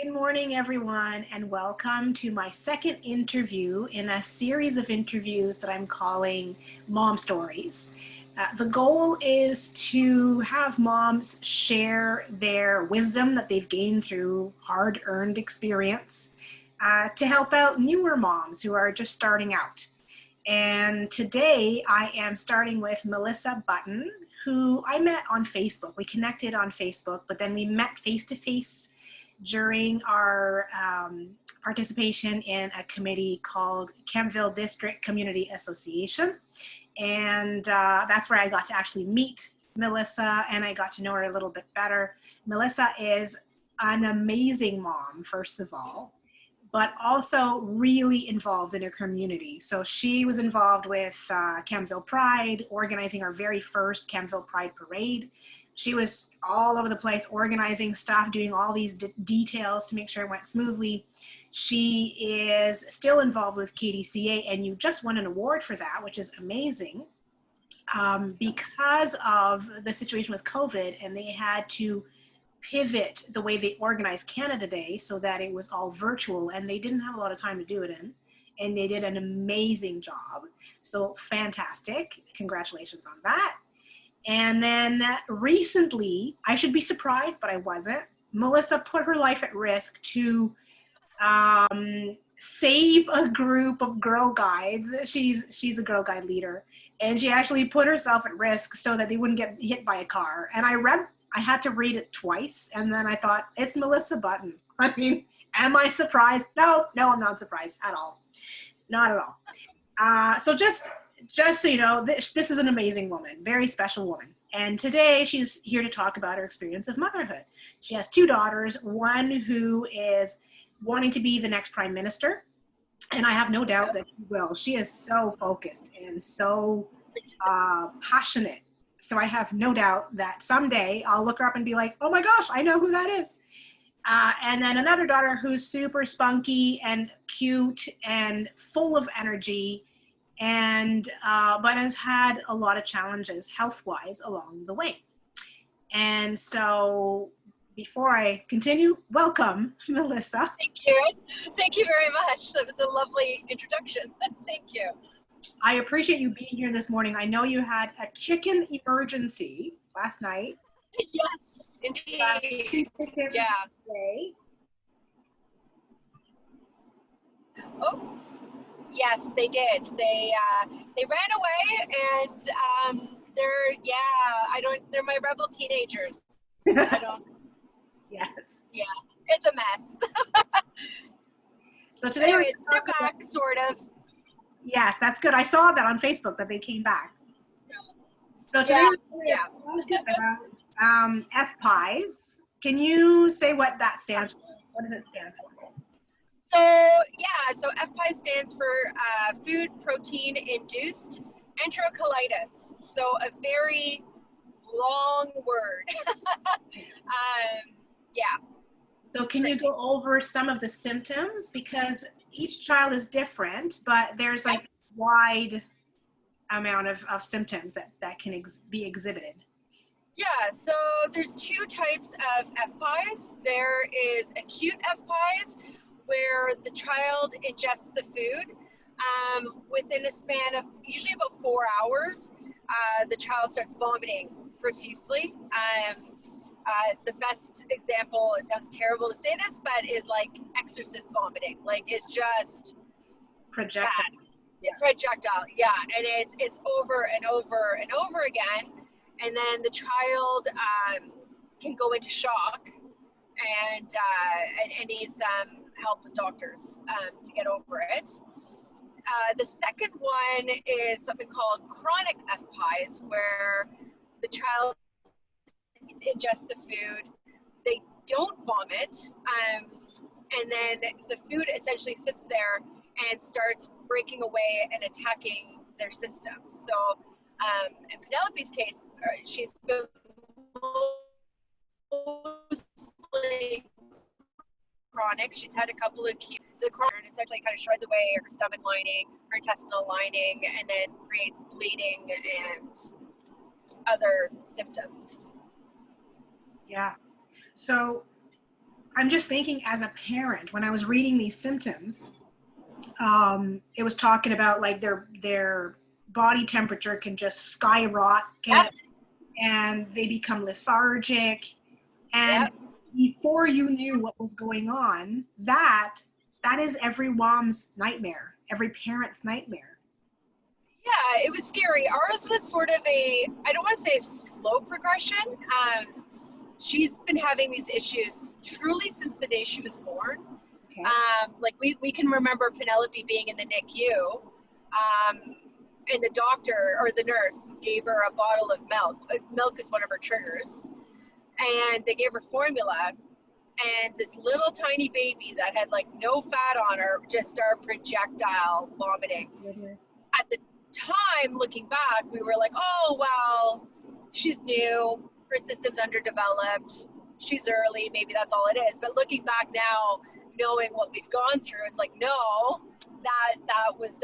Good morning, everyone, and welcome to my second interview in a series of interviews that I'm calling Mom Stories. The goal is to have moms share their wisdom that they've gained through hard-earned experience to help out newer moms who are just starting out. And today I am starting with Melissa Button, who I met on Facebook. We connected on Facebook, but then we met face-to-face during our participation in a committee called Kemptville District Community Association. And that's where I got to actually meet Melissa and I got to know her a little bit better. Melissa is an amazing mom, first of all, but also really involved in her community. So she was involved with Kemptville Pride, organizing our very first Kemptville Pride Parade. She was all over the place organizing stuff, doing all these details to make sure it went smoothly. She is still involved with KDCA, and you just won an award for that, which is amazing. Because of the situation with COVID, and they had to pivot the way they organized Canada Day so that it was all virtual, and they didn't have a lot of time to do it in. And they did an amazing job. So fantastic. Congratulations on that. And then recently, I should be surprised, but I wasn't, Melissa put her life at risk to save a group of Girl Guides. She's a Girl Guide leader. And she actually put herself at risk so that they wouldn't get hit by a car. And I had to read it twice. And then I thought, it's Melissa Button. I mean, am I surprised? No, I'm not surprised at all. Not at all. So just so you know, this is an amazing woman, very special woman. And today she's here to talk about her experience of motherhood. She has two daughters, one who is wanting to be the next prime minister. And I have no doubt that she will. She is so focused and so passionate. So I have no doubt that someday I'll look her up and be like, oh my gosh, I know who that is. And then another daughter who's super spunky and cute and full of energy, and but has had a lot of challenges health-wise along the way. And so before I continue, welcome, Melissa. Thank you very much. That was a lovely introduction. Thank you. I appreciate you being here this morning. I know you had a chicken emergency last night. Yes, indeed. Yeah. Today. Oh, yes, they did. They ran away, and they're my rebel teenagers. I don't. Yes. Yeah, it's a mess. So today anyways, they're back, sort of. Yes, that's good. I saw that on Facebook that they came back. So today we're going to talk about FPIES. Can you say what that stands for? What does it stand for? So FPIES stands for food protein induced enterocolitis. So a very long word. So can you go over some of the symptoms? Because each child is different, but there's like wide amount of symptoms that can be exhibited. Yeah, so there's two types of FPIES. There is acute FPIES, where the child ingests the food within a span of usually about 4 hours. The child starts vomiting profusely. The best example, it sounds terrible to say this, but is like exorcist vomiting. Like it's just projectile. Bad. Yeah. Projectile, yeah, and it's over and over and over again, and then the child can go into shock and needs help with doctors to get over it. The second one is something called chronic FPIES, where the child ingest the food, they don't vomit, and then the food essentially sits there and starts breaking away and attacking their system. So in Penelope's case, she's been mostly chronic. She's had a couple of acute. The chronic essentially kind of shreds away her stomach lining, her intestinal lining, and then creates bleeding and other symptoms. Yeah. So I'm just thinking as a parent, when I was reading these symptoms, it was talking about like their body temperature can just skyrocket Yep. and they become lethargic. And Yep. before you knew what was going on, that is every mom's nightmare, every parent's nightmare. Yeah, it was scary. Ours was sort of I don't want to say slow progression. She's been having these issues truly since the day she was born. Okay. Like we can remember Penelope being in the NICU, and the doctor or the nurse gave her a bottle of milk. Milk is one of her triggers. And they gave her formula, and this little tiny baby that had like no fat on her just started projectile vomiting. Goodness. At the time, looking back, we were like, oh, well, she's new, her system's underdeveloped, she's early, maybe that's all it is. But looking back now, knowing what we've gone through, it's like, no, that was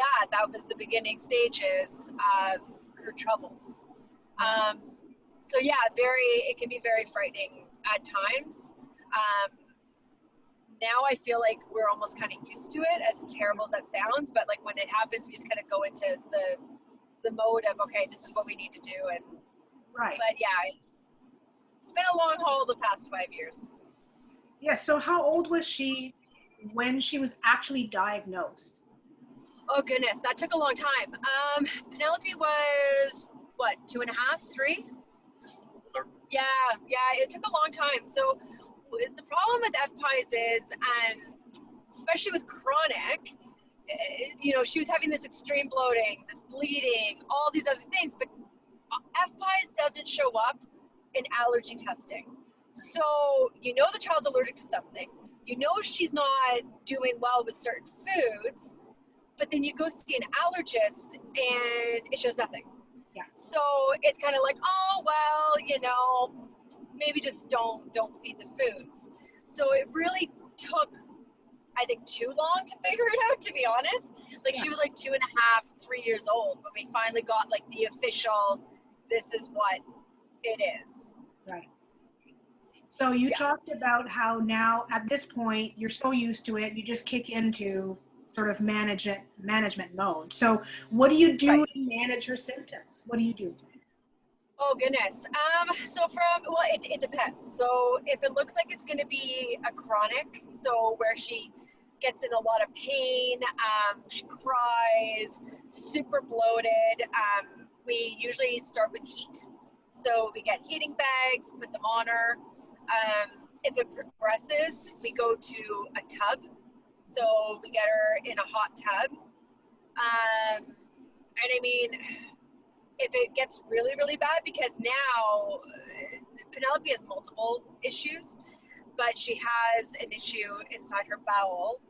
the beginning stages of her troubles. So yeah, it can be very frightening at times. Now I feel like we're almost kind of used to it, as terrible as that sounds, but like when it happens, we just kind of go into the mode of, okay, this is what we need to do. And Right. but yeah, it's been a long haul the past 5 years. Yeah, so how old was she when she was actually diagnosed? Oh goodness, that took a long time. Penelope was what, 2.5, 3? Yeah, it took a long time. So the problem with FPIES is, especially with chronic, she was having this extreme bloating, this bleeding, all these other things, but FPIES doesn't show up in allergy testing. So the child's allergic to something. She's not doing well with certain foods, but then you go see an allergist and it shows nothing. Yeah. So it's kind of like, oh, well, maybe just don't feed the foods. So it really took, I think, too long to figure it out, to be honest. Like, yeah. She was like 2.5, 3 years old when we finally got like the official, this is what it is. Right. So you talked about how now at this point, you're so used to it, you just kick into sort of management mode. So what do you do to manage her symptoms? What do you do? Oh goodness. So it depends. So if it looks like it's going to be a chronic, so where she gets in a lot of pain, she cries, super bloated, we usually start with heat. So we get heating bags, put them on her. If it progresses, we go to a tub. So we get her in a hot tub. And I mean, if it gets really, really bad, because now Penelope has multiple issues, but she has an issue inside her bowel.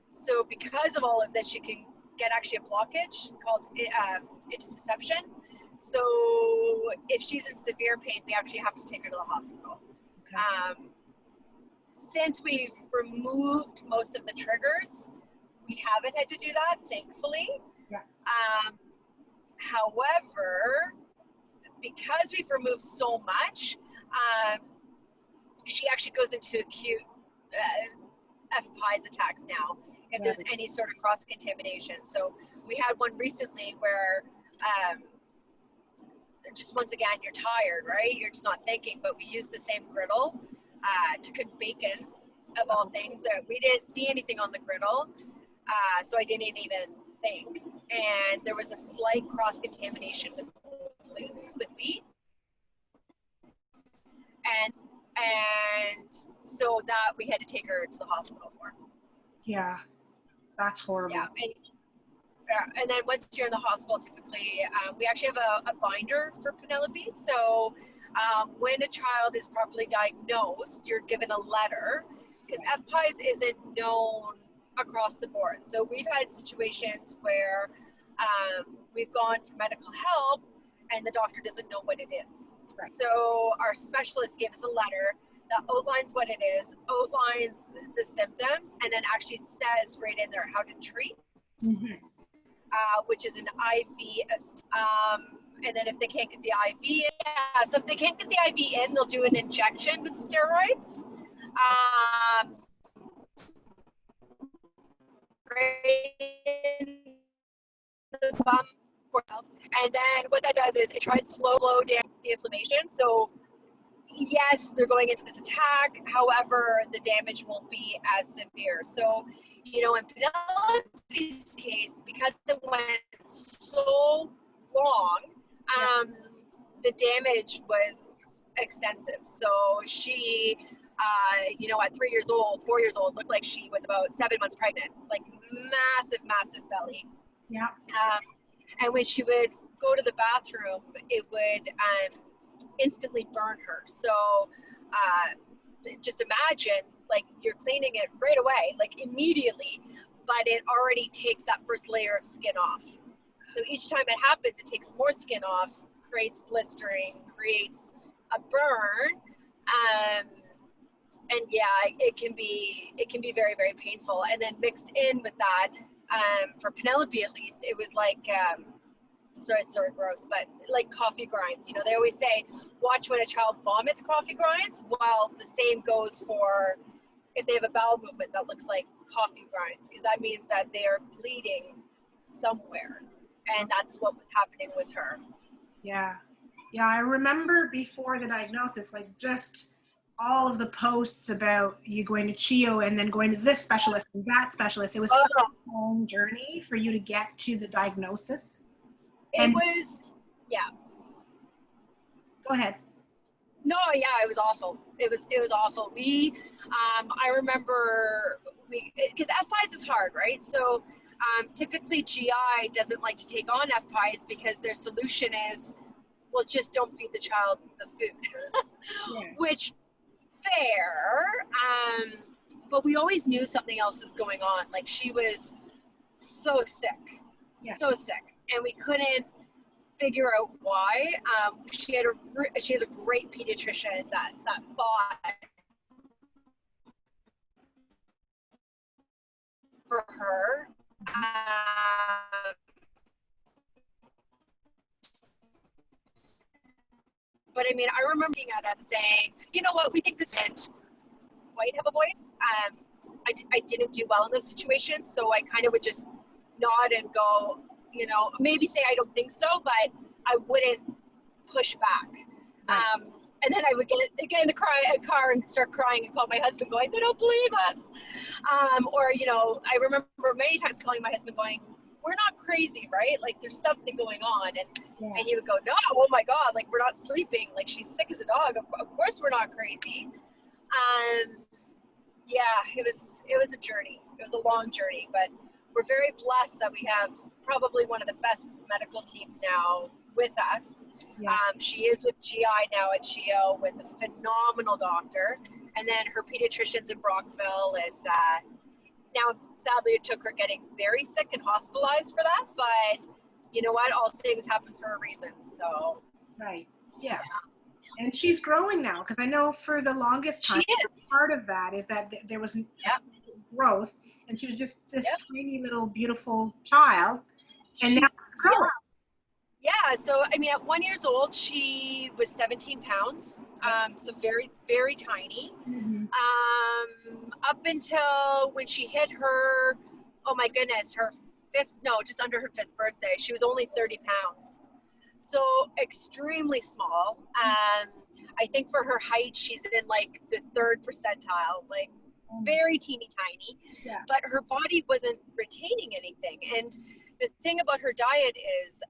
So because of all of this, she can get actually a blockage called intussusception. So if she's in severe pain, we actually have to take her to the hospital. Okay. Since we've removed most of the triggers, we haven't had to do that, thankfully. Yeah. However, because we've removed so much, she actually goes into acute FPIES attacks now if there's any sort of cross-contamination. So we had one recently where just once again, you're tired, right? You're just not thinking, but we used the same griddle to cook bacon, of all things. We didn't see anything on the griddle, so I didn't even think. And there was a slight cross-contamination with gluten, with wheat. And so that we had to take her to the hospital for. Yeah, that's horrible. Yeah, and then once you're in the hospital, typically, we actually have a binder for Penelope. So when a child is properly diagnosed, you're given a letter, because FPIES isn't known across the board. So we've had situations where we've gone for medical help and the doctor doesn't know what it is. Right. So our specialist gave us a letter that outlines what it is, outlines the symptoms, and then actually says right in there how to treat. Mm-hmm. Which is an IV. And then if they can't get the IV in, so if they can't get the IV in, they'll do an injection with the steroids. Um, right in the bum, and then what that does is it tries to slow down the inflammation. So yes, they're going into this attack. However, the damage won't be as severe. So, you know, in Penelope's case, because it went so long, the damage was extensive. So she, you know, at 3 years old, 4 years old, looked like she was about 7 months pregnant, like massive, massive belly. Yeah. And when she would go to the bathroom, it would instantly burn her. So just imagine, like, you're cleaning it right away, like immediately, but it already takes that first layer of skin off. So each time it happens, it takes more skin off, creates blistering, creates a burn. And yeah, it can be very, very painful. And then mixed in with that, for Penelope at least, it was like, sorry, gross, but like coffee grinds. You know, they always say, watch when a child vomits coffee grinds. Well, the same goes for if they have a bowel movement that looks like coffee grinds, because that means that they are bleeding somewhere. And that's what was happening with her. Yeah. Yeah, I remember before the diagnosis, like just all of the posts about you going to CHIO and then going to this specialist and that specialist. It was such a long journey for you to get to the diagnosis. It was, yeah. Go ahead. No, yeah, it was awful. It was awful. We, I remember because FPIES is hard, right? So typically GI doesn't like to take on FPIES because their solution is, well, just don't feed the child the food, yeah. Which, fair, but we always knew something else was going on. Like, she was so sick, yeah. So sick, and we couldn't figure out why. She has a great pediatrician that fought for her. But I mean, I remember looking at us and saying, you know what, we think this didn't quite have a voice. I didn't do well in those situations, so I kind of would just nod and go, you know, maybe say I don't think so, but I wouldn't push back. Right. And then I would get in the car and start crying and call my husband going, they don't believe us. Or, you know, I remember many times calling my husband going, we're not crazy, right? Like, there's something going on. And he would go, no, oh my God, like, we're not sleeping. Like, she's sick as a dog. Of course we're not crazy. Yeah, it was a journey. It was a long journey, but we're very blessed that we have probably one of the best medical teams now with us. Yes. She is with GI now at CHIO with a phenomenal doctor, and then her pediatrician's in Brockville, and now sadly it took her getting very sick and hospitalized for that, but you know what, all things happen for a reason. So right. Yeah. And she's growing now, because I know for the longest time, part of that is that there was growth, and she was just this tiny little beautiful child, and now she's growing. Yeah, so I mean, at 1 year old, she was 17 pounds, so very, very tiny. Mm-hmm. Up until when she hit her, oh my goodness, just under her 5th birthday, she was only 30 pounds. So extremely small. I think for her height, she's in like the 3rd percentile, like very teeny tiny. Yeah. But her body wasn't retaining anything. And the thing about her diet is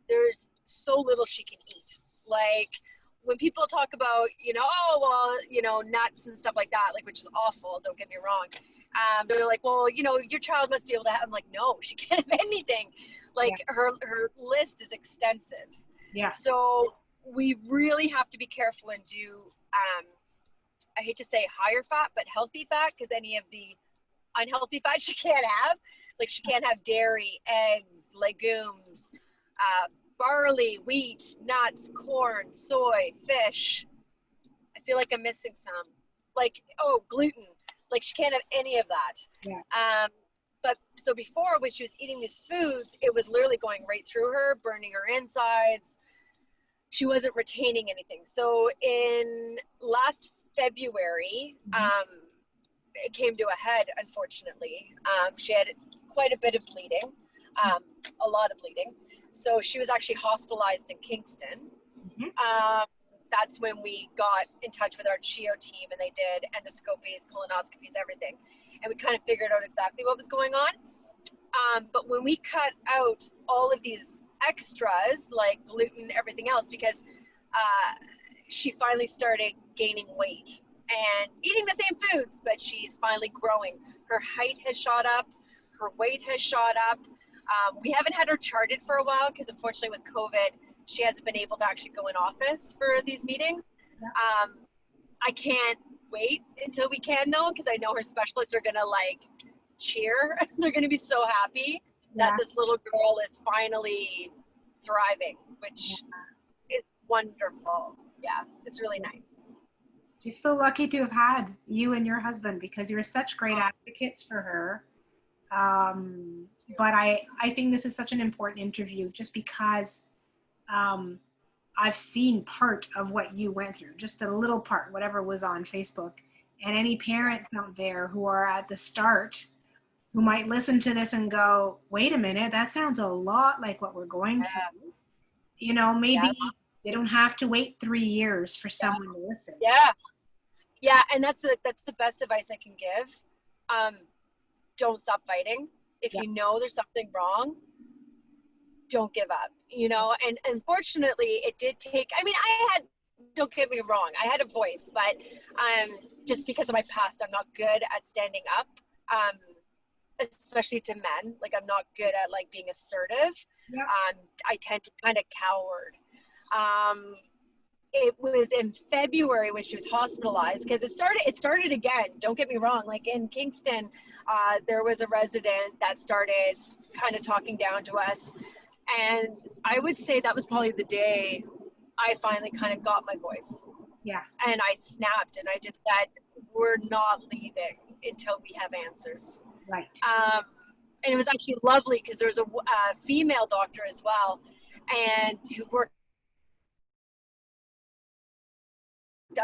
there's so little she can eat. Like, when people talk about, you know, oh, well, you know, nuts and stuff like that, like, which is awful, don't get me wrong. They're like, well, you know, your child must be able to have, I'm like, no, she can't have anything. Like, her list is extensive. Yeah. So we really have to be careful and do, I hate to say higher fat, but healthy fat, because any of the unhealthy fat she can't have. Like, she can't have dairy, eggs, legumes, barley, wheat, nuts, corn, soy, fish. I feel like I'm missing some. Like, gluten. Like, she can't have any of that. Yeah. But so before, when she was eating these foods, it was literally going right through her, burning her insides. She wasn't retaining anything. So in last February, it came to a head, unfortunately. She had quite a bit of bleeding, a lot of bleeding. So she was actually hospitalized in Kingston. That's when we got in touch with our CHEO team, and they did endoscopies, colonoscopies, everything. And we kind of figured out exactly what was going on. But when we cut out all of these extras, like gluten, everything else, because she finally started gaining weight and eating the same foods, but she's finally growing. Her height has shot up, her weight has shot up. We haven't had her charted for a while because unfortunately with COVID, she hasn't been able to actually go in office for these meetings. I can't wait until we can though, because I know her specialists are gonna like cheer. They're gonna be so happy that this little girl is finally thriving, which is wonderful. Yeah, it's really nice. She's so lucky to have had you and your husband because you're such great advocates for her. But I think this is such an important interview just because I've seen part of what you went through, just a little part, whatever was on Facebook. And any parents out there who are at the start who might listen to this and go, wait a minute, that sounds a lot like what we're going through. You know, maybe they don't have to wait 3 years for someone to listen. Yeah, and that's the best advice I can give. Don't stop fighting. If you know there's something wrong, don't give up, you know. And unfortunately it did take, I mean, don't get me wrong, I had a voice, but just because of my past, I'm not good at standing up, especially to men. Like, I'm not good at like being assertive. I tend to kind of coward. It was in February when she was hospitalized, because it started again, don't get me wrong. Like in Kingston, there was a resident that started kind of talking down to us, and I would say that was probably the day I finally kind of got my voice. And I snapped and I just said, we're not leaving until we have answers. And it was actually lovely because there was a female doctor as well, and who worked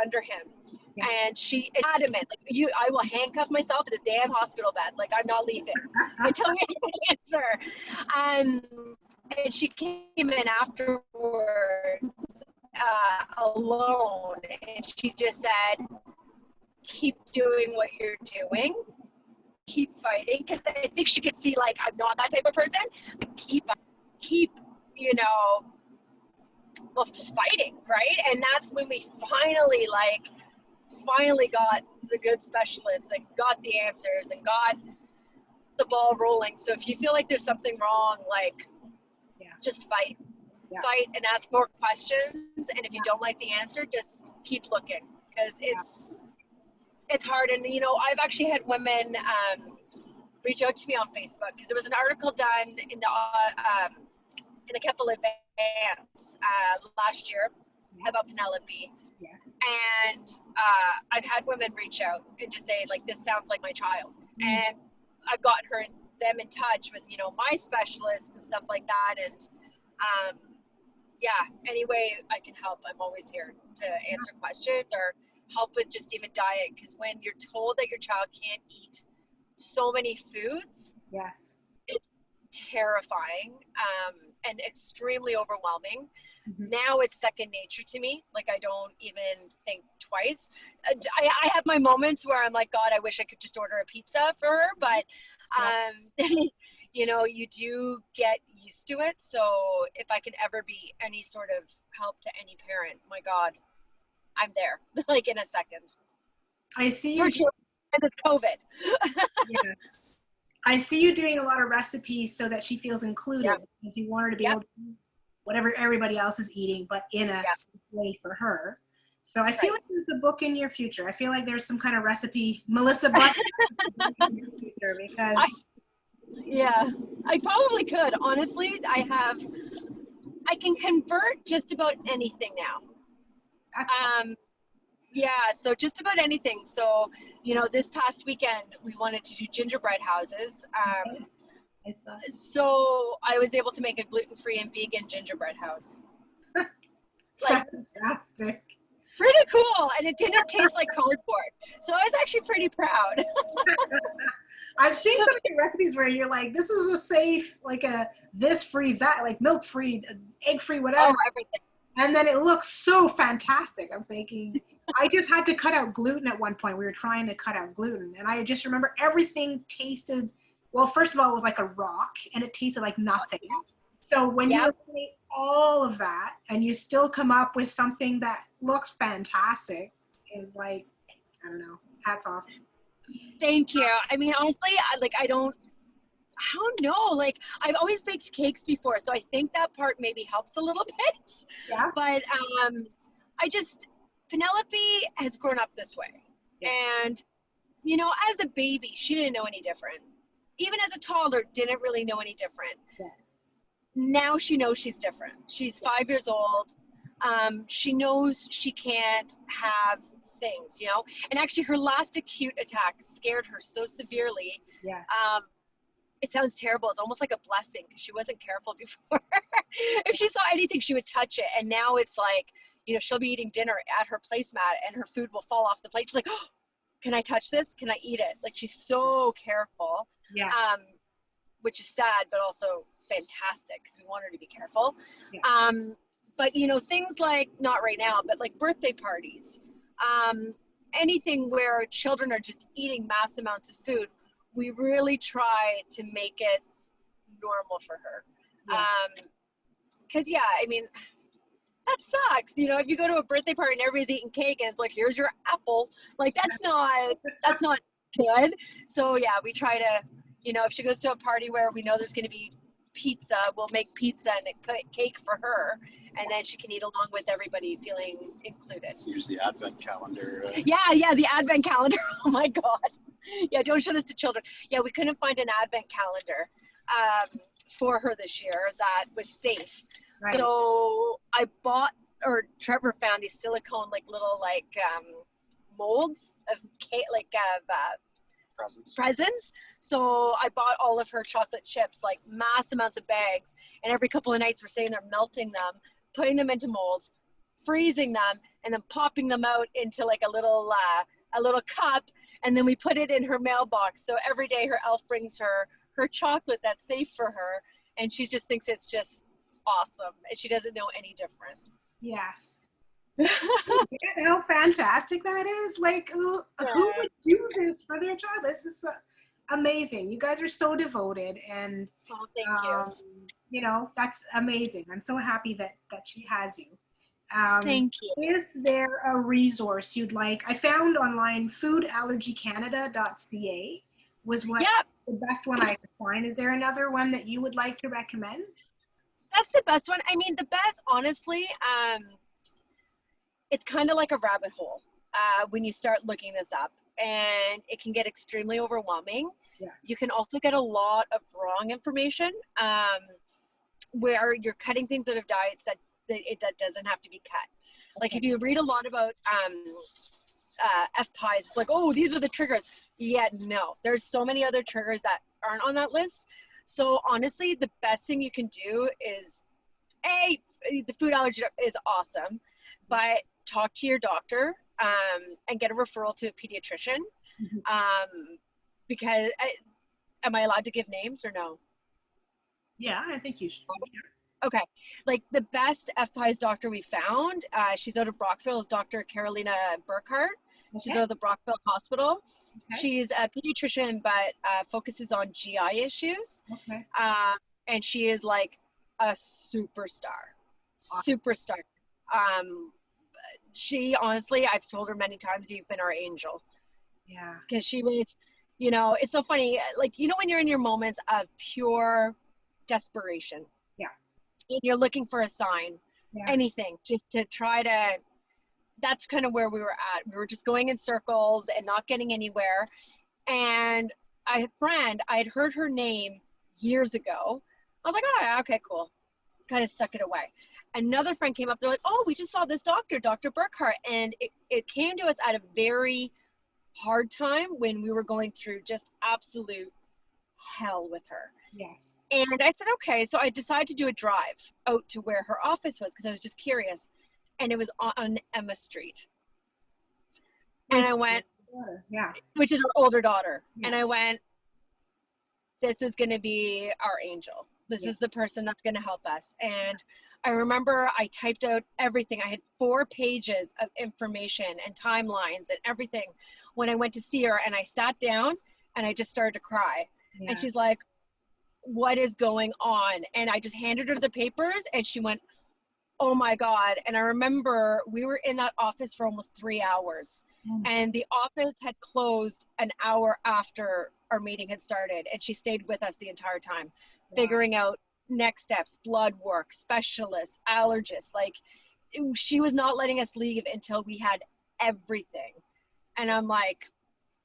under him, and she is adamant, like, I will handcuff myself to this damn hospital bed, like I'm not leaving until we get an answer. And she came in afterwards alone, and she just said, keep doing what you're doing, keep fighting, because I think she could see like I'm not that type of person, but keep you know, well, just fighting, right? And that's when we finally got the good specialists and got the answers and got the ball rolling. So if you feel like there's something wrong, like, just fight and ask more questions. And if you don't like the answer, just keep looking, because it's hard. And you know, I've actually had women reach out to me on Facebook, because there was an article done in the Keppel Advance last year about Penelope. And I've had women reach out and just say, like, this sounds like my child. And I've gotten them in touch with, you know, my specialists and stuff like that. And any way I can help, I'm always here to answer questions or help with just even diet. Because when you're told that your child can't eat so many foods, it's terrifying and extremely overwhelming. Now it's second nature to me. Like, I don't even think twice. I have my moments where I'm like, God, I wish I could just order a pizza for her, but you know, you do get used to it. So if I can ever be any sort of help to any parent, my God, I'm there, like, in a second. I see you. And it's COVID. I see you doing a lot of recipes so that she feels included, because you want her to be able to eat whatever everybody else is eating, but in a safe way for her. So I feel like there's a book in your future. I feel like there's some kind of recipe, Melissa Buck, in your future, because I probably could. Honestly, I can convert just about anything now. So just about anything. So, you know, this past weekend we wanted to do gingerbread houses. So I was able to make a gluten-free and vegan gingerbread house. Fantastic. Pretty cool. And it didn't taste like cardboard. So I was actually pretty proud. I've seen some of your recipes where you're like, this is a safe, like a this free, that like milk free, egg free, whatever. Oh, everything. And then it looks so fantastic. I'm thinking, I just had to cut out gluten at one point. We were trying to cut out gluten. And I just remember everything tasted, well, first of all, it was like a rock and it tasted like nothing. So when you eliminate all of that and you still come up with something that looks fantastic, is like, I don't know, hats off. Thank you. I mean, honestly, I don't know. Like, I've always baked cakes before, so I think that part maybe helps a little bit. Yeah. But Penelope has grown up this way. Yeah. And, you know, as a baby, she didn't know any different. Even as a toddler, didn't really know any different. Yes. Now she knows she's different. She's 5 years old. She knows she can't have things, you know. And actually, her last acute attack scared her so severely. Yes. It sounds terrible. It's almost like a blessing because she wasn't careful before. If she saw anything, she would touch it. And now it's like, you know, she'll be eating dinner at her placemat and her food will fall off the plate. She's like, oh, can I touch this? Can I eat it? Like, she's so careful. Yes. Which is sad, but also fantastic because we want her to be careful. Yes. But, you know, things like, not right now, but like birthday parties, anything where children are just eating mass amounts of food, we really try to make it normal for her. Yeah. I mean, that sucks. You know, if you go to a birthday party and everybody's eating cake and it's like, here's your apple, like that's not good. So yeah, we try to, you know, if she goes to a party where we know there's going to be pizza, we'll make pizza and a cake for her, and then she can eat along with everybody feeling included. Use the advent calendar. Yeah, the advent calendar. Oh my God. Yeah, don't show this to children. Yeah, we couldn't find an advent calendar for her this year that was safe. Right. So I bought, or Trevor found these silicone little molds of cake, presents. So I bought all of her chocolate chips, like mass amounts of bags, and every couple of nights we're sitting there melting them, putting them into molds, freezing them, and then popping them out into like a little cup, and then we put it in her mailbox. So every day her elf brings her chocolate that's safe for her, and she just thinks it's just awesome, and she doesn't know any different. Yes. How fantastic that is. Like, who would do this for their child? This is amazing. You guys are so devoted, and thank you. You know, that's amazing. I'm so happy that she has you. Thank you. Is there a resource you'd like? I found online foodallergycanada.ca was what the best one I could find. Is there another one that you would like to recommend? That's the best one. I mean, the best, honestly, it's kind of like a rabbit hole when you start looking this up, and it can get extremely overwhelming. Yes. You can also get a lot of wrong information where you're cutting things out of diets that doesn't have to be cut. Like if you read a lot about FPIES, it's like, oh, these are the triggers. Yeah, no, there's so many other triggers that aren't on that list. So honestly, the best thing you can do is, the food allergy is awesome, but talk to your doctor and get a referral to a pediatrician. Because am I allowed to give names or no? Yeah, I think you should. Okay. Like the best FPIES doctor we found, she's out of Brockville, is Dr. Karolina Burghardt. Okay. She's out of the Brockville Hospital. Okay. She's a pediatrician, but focuses on GI issues. Okay. And she is like a superstar. Awesome. Superstar. She honestly, I've told her many times, you've been our angel. Yeah. Because she was, you know, it's so funny. Like, you know, when you're in your moments of pure desperation. Yeah. And you're looking for a sign, anything, just to try to, that's kind of where we were at. We were just going in circles and not getting anywhere. And I had heard her name years ago. I was like, oh, yeah, okay, cool. Kind of stuck it away. Another friend came up. They're like, oh, we just saw this doctor, Dr. Burghardt. And it came to us at a very hard time when we were going through just absolute hell with her. Yes. And I said, okay. So I decided to do a drive out to where her office was because I was just curious. and it was on Emma Street. Which, And I went, yeah. which is her older daughter. Yeah. And I went, this is going to be our angel. This Yeah. is the person that's going to help us. And I remember I typed out everything. I had 4 pages of information and timelines and everything when I went to see her, and I sat down and I just started to cry. Yeah. And she's like, what is going on? And I just handed her the papers, and she went, oh my God. And I remember we were in that office for almost 3 hours, and the office had closed an hour after our meeting had started. And she stayed with us the entire time, figuring out next steps, blood work, specialists, allergists. Like, she was not letting us leave until we had everything. And I'm like,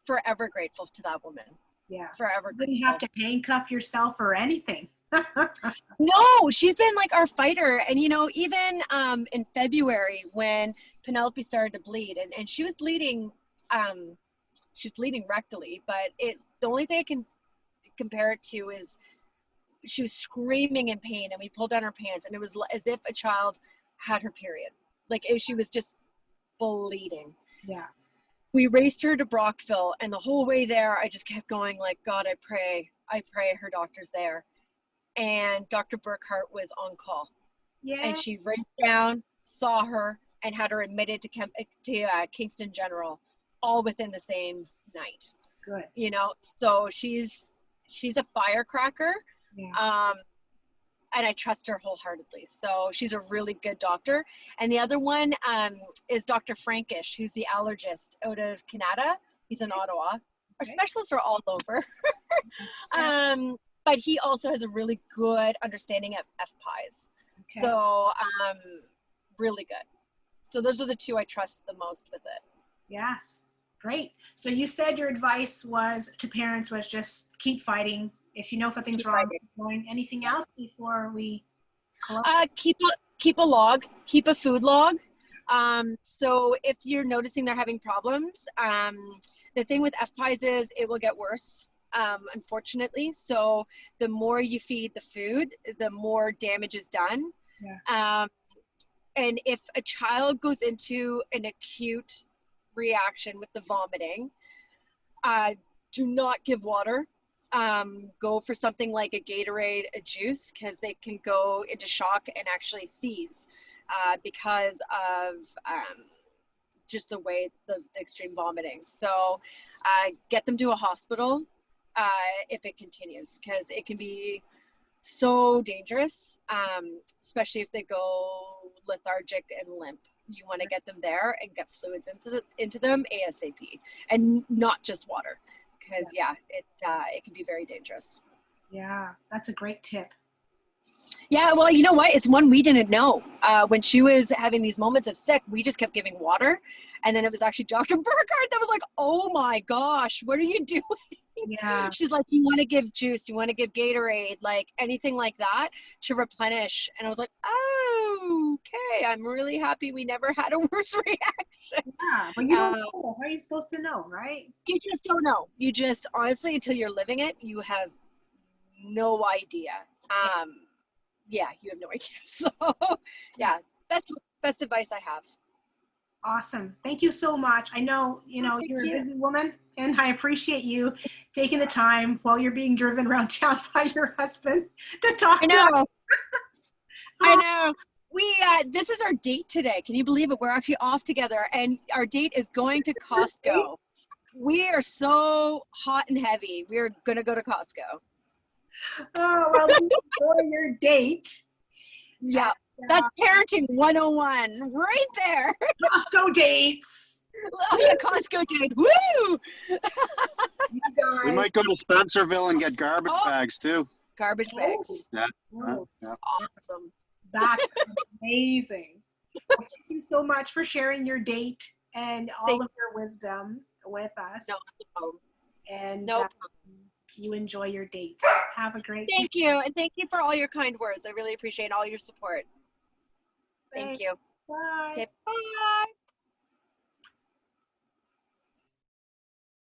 forever grateful to that woman. Yeah. Forever You didn't have to handcuff yourself or anything. No, she's been like our fighter. And, you know, even in February when Penelope started to bleed, and she was bleeding, she's bleeding rectally, but the only thing I can compare it to is she was screaming in pain, and we pulled down her pants, and it was as if a child had her period. Like, she was just bleeding. Yeah. We raced her to Brockville, and the whole way there, I just kept going like, God, I pray her doctor's there. And Dr. Burghardt was on call. Yeah. And she raced down, saw her, and had her admitted to Kingston General, all within the same night. Good. You know, so she's a firecracker. Yeah. And I trust her wholeheartly. So she's a really good doctor. And the other one is Dr. Frankish, who's the allergist out of Canada. He's in Ottawa. Our specialists are all over. But he also has a really good understanding of FPIES. Okay. So really good. So those are the 2 I trust the most with it. Yes. Great. So you said your advice to parents was just keep fighting. If you know something's wrong, going. Anything else before we close? Keep a log. Keep a food log. So if you're noticing they're having problems, the thing with FPIES is it will get worse, unfortunately. So the more you feed the food, the more damage is done. Yeah. And if a child goes into an acute reaction with the vomiting, do not give water. Go for something like a Gatorade, a juice, because they can go into shock and actually seize because of just the way the extreme vomiting. So get them to a hospital if it continues, because it can be so dangerous, especially if they go lethargic and limp. You want to get them there and get fluids into them ASAP, and not just water. Because it can be very dangerous. Yeah, that's a great tip. Yeah, well, you know what? It's one we didn't know. When she was having these moments of sick, we just kept giving water, and then it was actually Dr. Burghardt that was like, "Oh my gosh, what are you doing?" Yeah. She's like, "You want to give juice? You want to give Gatorade? Like anything like that to replenish?" And I was like, "Oh, okay. I'm really happy we never had a worse reaction." Yeah, but you don't know. How are you supposed to know, right? You just don't know. You just, honestly, until you're living it, you have no idea. Yeah, you have no idea. So, yeah, best advice I have. Awesome. Thank you so much. I know, you're a busy woman, and I appreciate you taking the time while you're being driven around town by your husband to talk to us. I know. This is our date today. Can you believe it? We're actually off together, and our date is going to Costco. We are so hot and heavy. We're going to go to Costco. Oh, well, enjoy your date. Yeah. That's parenting 101 right there. Costco dates. Oh yeah, Costco date. Woo! We might go to Spencerville and get garbage bags too. Garbage bags. Yeah. Awesome. That's amazing. Well, thank you so much for sharing your date and all of your wisdom with us. No problem. And you enjoy your date. Have a great day. Thank you. And thank you for all your kind words. I really appreciate all your support. Thank you. Bye. Okay, bye.